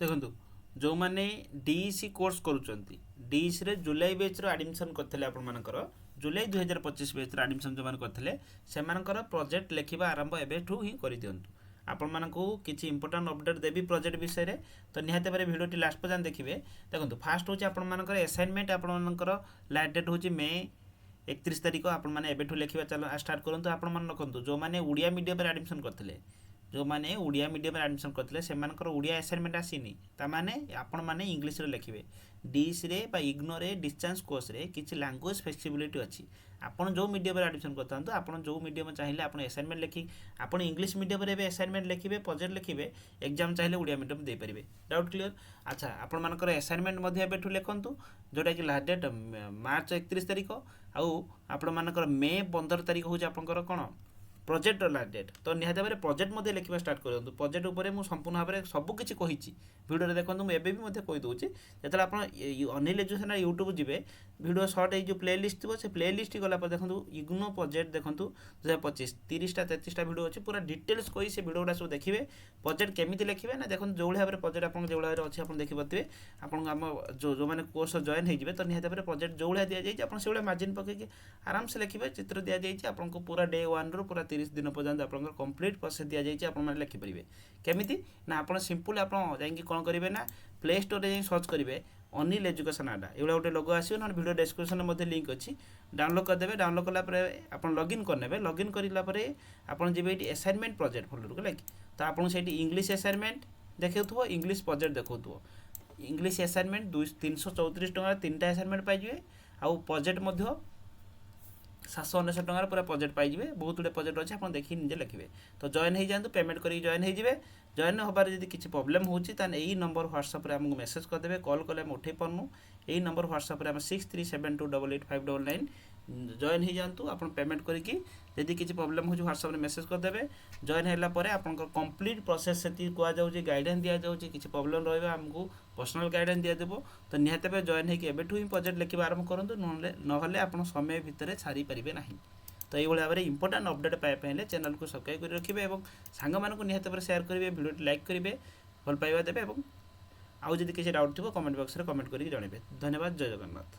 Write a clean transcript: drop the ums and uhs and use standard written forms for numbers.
ଦେଖନ୍ତୁ ଯେଉଁମାନେ DEC course କରୁଛନ୍ତି ଡିଇସିରେ ଜୁଲାଇ ବେଚ୍ର ଆଡ଼ମିସନ୍ କରିଥିଲେ ଆପଣମାନଙ୍କର ଜୁଲାଇ 2025 ବେଚ୍ର ଆଡ଼ମିସନ୍ ଯେଉଁମାନେ କରିଥିଲେ ସେମାନଙ୍କର ପ୍ରୋଜେକ୍ଟ ଲେଖିବା ଆରମ୍ଭ ଏବେଠୁ ହିଁ କରିଦିଅନ୍ତୁ। ଆପଣମାନଙ୍କୁ କିଛି ଇମ୍ପୋର୍ଟାଣ୍ଟ ଅପଡେଟ୍ ଦେବି ପ୍ରୋଜେକ୍ଟ ବିଷୟରେ, ତ ନିହାତି ଭାବରେ ଭିଡ଼ିଓଟି ଲାଷ୍ଟ ପର୍ଯ୍ୟନ୍ତ ଦେଖିବେ। ଦେଖନ୍ତୁ ଫାଷ୍ଟ ହେଉଛି ଆପଣମାନଙ୍କର ଆସାଇନମେଣ୍ଟ, ଆପଣମାନଙ୍କର ଲାଷ୍ଟ ଡେଟ୍ ହେଉଛି ମେ 31 ତାରିଖ। ଆପଣମାନେ ଏବେଠୁ ଲେଖିବା ଷ୍ଟାର୍ଟ କରନ୍ତୁ। ଆପଣମାନେ ରଖନ୍ତୁ ଯେଉଁମାନେ ଓଡ଼ିଆ ମିଡ଼ିୟମରେ ଆଡ଼ମିସନ୍ କରିଥିଲେ, ଯେଉଁମାନେ ଓଡ଼ିଆ ମିଡ଼ିୟମରେ ଆଡ଼ମିସନ୍ କରିଥିଲେ ସେମାନଙ୍କର ଓଡ଼ିଆ ଆସାଇନମେଣ୍ଟ ଆସିନି, ତାମାନେ ଆପଣମାନେ ଇଂଲିଶରେ ଲେଖିବେ। ଡିଇସିରେ ବା ଇଗ୍ନୋରେ ଡିଷ୍ଟାନ୍ସ କୋର୍ସରେ କିଛି ଲାଙ୍ଗୁଏଜ୍ ଫ୍ଲେକ୍ସିବିଲିଟି ଅଛି। ଆପଣ ଯେଉଁ ମିଡ଼ିୟମରେ ଆଡ଼ମିସନ୍ କରିଥାନ୍ତୁ, ଆପଣ ଯେଉଁ ମିଡ଼ିୟମ ଚାହିଁଲେ ଆପଣ ଆସାଇନମେଣ୍ଟ ଲେଖି, ଆପଣ ଇଂଲିଶ ମିଡ଼ିୟମରେ ଏବେ ଆସାଇନମେଣ୍ଟ ଲେଖିବେ, ପ୍ରୋଜେକ୍ଟ ଲେଖିବେ, ଏକ୍ଜାମ୍ ଚାହିଁଲେ ଓଡ଼ିଆ ମିଡ଼ିୟମ ଦେଇପାରିବେ। Doubt clear? ଆଚ୍ଛା, ଆପଣମାନଙ୍କର ଆସାଇନମେଣ୍ଟ ମଧ୍ୟ ଏବେଠୁ ଲେଖନ୍ତୁ, ଯେଉଁଟାକି ଲାଷ୍ଟ ଡେଟ୍ ମାର୍ଚ୍ଚ 31 ତାରିଖ, ଆଉ ଆପଣମାନଙ୍କର ମେ 15 ତାରିଖ ହେଉଛି ଆପଣଙ୍କର କ'ଣ ପ୍ରୋଜେକ୍ଟର ଲାଷ୍ଟ ଡେଟ୍। ତ ନିହାତି ଭାବରେ ପ୍ରୋଜେକ୍ଟ ମଧ୍ୟ ଲେଖିବା ଷ୍ଟାର୍ଟ କରନ୍ତୁ। ପ୍ରୋଜେକ୍ଟ ଉପରେ ମୁଁ ସମ୍ପୂର୍ଣ୍ଣ ଭାବରେ ସବୁକିଛି କହିଛି ଭିଡ଼ିଓରେ, ଦେଖନ୍ତୁ ମୁଁ ଏବେ ବି ମଧ୍ୟ କହିଦେଉଛି। ଯେତେବେଳେ ଆପଣ ଅନିଲ ଏଜୁକେସନାଲ ୟୁଟ୍ୟୁବ୍ ଯିବେ, ଭିଡ଼ିଓ ସର୍ଟ ଏଇ ଯେଉଁ ପ୍ଲେଲିଷ୍ଟ ଥିବ, ସେ ପ୍ଲେଲିଷ୍ଟ ଗଲା ପରେ ଦେଖନ୍ତୁ ଇଗ୍ନୋ ପ୍ରୋଜେକ୍ଟ ଦେଖନ୍ତୁ 2025 30ଟା 33ଟା ଭିଡ଼ିଓ ଅଛି, ପୁରା ଡିଟେଲ୍ସ କହି ସେ ଭିଡ଼ିଓ ଗୁଡ଼ା ସବୁ ଦେଖିବେ। ପ୍ରୋଜେକ୍ଟ କେମିତି ଲେଖିବେ ନା, ଦେଖନ୍ତୁ ଯେଉଁଭଳି ଭାବରେ ପ୍ରୋଜେକ୍ଟ ଆପଣଙ୍କ ଯେଉଁଭଳି ଭାବରେ ଅଛି ଆପଣ ଦେଖିପାରୁଥିବେ। ଆପଣଙ୍କୁ ଆମ ଯେଉଁମାନେ କୋର୍ସ ଜଏନ୍ ହେଇଯିବେ, ତ ନିହାତି ଭାବରେ ପ୍ରୋଜେକ୍ଟ ଯେଉଁଭଳିଆ ଦିଆଯାଇଛି ଆପଣ ସେଇଭଳିଆ ମାର୍ଜିନ୍ ପକାଇକି ଆରାମସେ ଲେଖିବେ। ଚିତ୍ର ଦିଆଯାଇଛି ଆପଣଙ୍କୁ ପୁରା ଡେ 1ରୁ ପୁରା 30 ଦିନ ପର୍ଯ୍ୟନ୍ତ ଆପଣଙ୍କର କମ୍ପ୍ଲିଟ୍ ପ୍ରୋସେସ୍ ଦିଆଯାଇଛି, ଆପଣମାନେ ଲେଖିପାରିବେ। କେମିତି ନା, ଆପଣ ସିମ୍ପଲ୍ ଆପଣ ଯାଇକି କ'ଣ କରିବେ ନା, ପ୍ଲେ ଷ୍ଟୋରରେ ଯାଇ ସର୍ଚ୍ଚ କରିବେ ଅନିଲ ଏଜୁକେସନ୍ ଆଡା, ଏଇଭଳିଆ ଗୋଟେ ଲୋଗୋ ଆସିବ, ନହେଲେ ଭିଡ଼ିଓ ଡେସ୍କ୍ରିପସନ୍ରେ ମଧ୍ୟ ଲିଙ୍କ୍ ଅଛି, ଡାଉନଲୋଡ଼ କରିଦେବେ। ଡାଉନଲୋଡ଼ କଲା ପରେ ଆପଣ ଲଗ୍ଇନ୍ କରିନେବେ। ଲଗ୍ଇନ୍ କରିଲା ପରେ ଆପଣ ଯିବେ ଏଇଠି ଆସାଇନମେଣ୍ଟ ପ୍ରୋଜେକ୍ଟ ଫୋଲ୍ଡରକୁ, ହେଲା କି, ତ ଆପଣଙ୍କୁ ସେଇଠି ଇଂଲିଶ ଆସାଇନମେଣ୍ଟ ଦେଖାଉଥିବ, ଇଂଲିଶ ପ୍ରୋଜେକ୍ଟ ଦେଖାଉଥିବ। ଇଂଲିଶ ଆସାଇନମେଣ୍ଟ 334 ଟଙ୍କାର 3ଟା ଆସାଇନମେଣ୍ଟ ପାଇଯିବେ, ଆଉ ପ୍ରୋଜେକ୍ଟ ମଧ୍ୟ 799 ଟଙ୍କାର ପୁରା ପ୍ରୋଜେକ୍ଟ ପାଇଯିବେ। ବହୁତ ଗୁଡ଼ିଏ ପ୍ରୋଜେକ୍ଟ ଅଛି, ଆପଣ ଦେଖିକି ନିଜେ ଲେଖିବେ। ତ ଜଏନ୍ ହେଇଯାଆନ୍ତୁ, ପେମେଣ୍ଟ କରିକି ଜଏନ୍ ହେଇଯିବେ। ଜଏନ୍ ହେବାରେ ଯଦି କିଛି ପ୍ରୋବ୍ଲେମ୍ ହେଉଛି ତାହେଲେ ଏଇ ନମ୍ବର ହ୍ୱାଟ୍ସଆପ୍ରେ ଆମକୁ ମେସେଜ୍ କରିଦେବେ। କଲ୍ କଲେ ଆମେ ଉଠାଇ ପାରୁନୁ। ଏଇ ନମ୍ବର ହ୍ୱାଟ୍ସଆପ୍ରେ ଆମେ 6372888599 ଜଏନ୍ ହେଇଯାଆନ୍ତୁ। ଆପଣ ପେମେଣ୍ଟ କରିକି ଯଦି କିଛି ପ୍ରୋବ୍ଲେମ୍ ହେଉଛି ହ୍ୱାଟ୍ସଆପ୍ରେ ମେସେଜ୍ କରିଦେବେ। ଜଏନ୍ ହେଲା ପରେ ଆପଣଙ୍କର କମ୍ପ୍ଲିଟ୍ ପ୍ରୋସେସ୍ ସେଠି କୁହାଯାଉଛି, ଗାଇଡ଼ାନ୍ସ ଦିଆଯାଉଛି। କିଛି ପ୍ରୋବ୍ଲେମ୍ ରହିବ ଆମକୁ ପର୍ସନାଲ୍ ଗାଇଡ଼ାନ୍ସ ଦିଆଯିବ। ତ ନିହାତି ଭାବେ ଜଏନ୍ ହେଇକି ଏବେଠୁ ହିଁ ପ୍ରୋଜେକ୍ଟ ଲେଖିବା ଆରମ୍ଭ କରନ୍ତୁ, ନହେଲେ ଆପଣ ସମୟ ଭିତରେ ସାରିପାରିବେ ନାହିଁ। ତ এইভাবে ভাবে ইম্পর্টাট অপডেট পাইবা হলে চ্যানেলকে সবসক্রাইব করে রাখবে এবং সাংমানଙ୍କୁ নিহত ভাবে সেয়ার করবে, ভিডিওটি লাইক করবে, ভাল পাইবা দেবে এবং আউ যদি কিছু ডাউট থাকবে কমেন্ট বক্সরে কমেন্ট করি জনাইবে। ধন্যবাদ। জয় জগন্নাথ।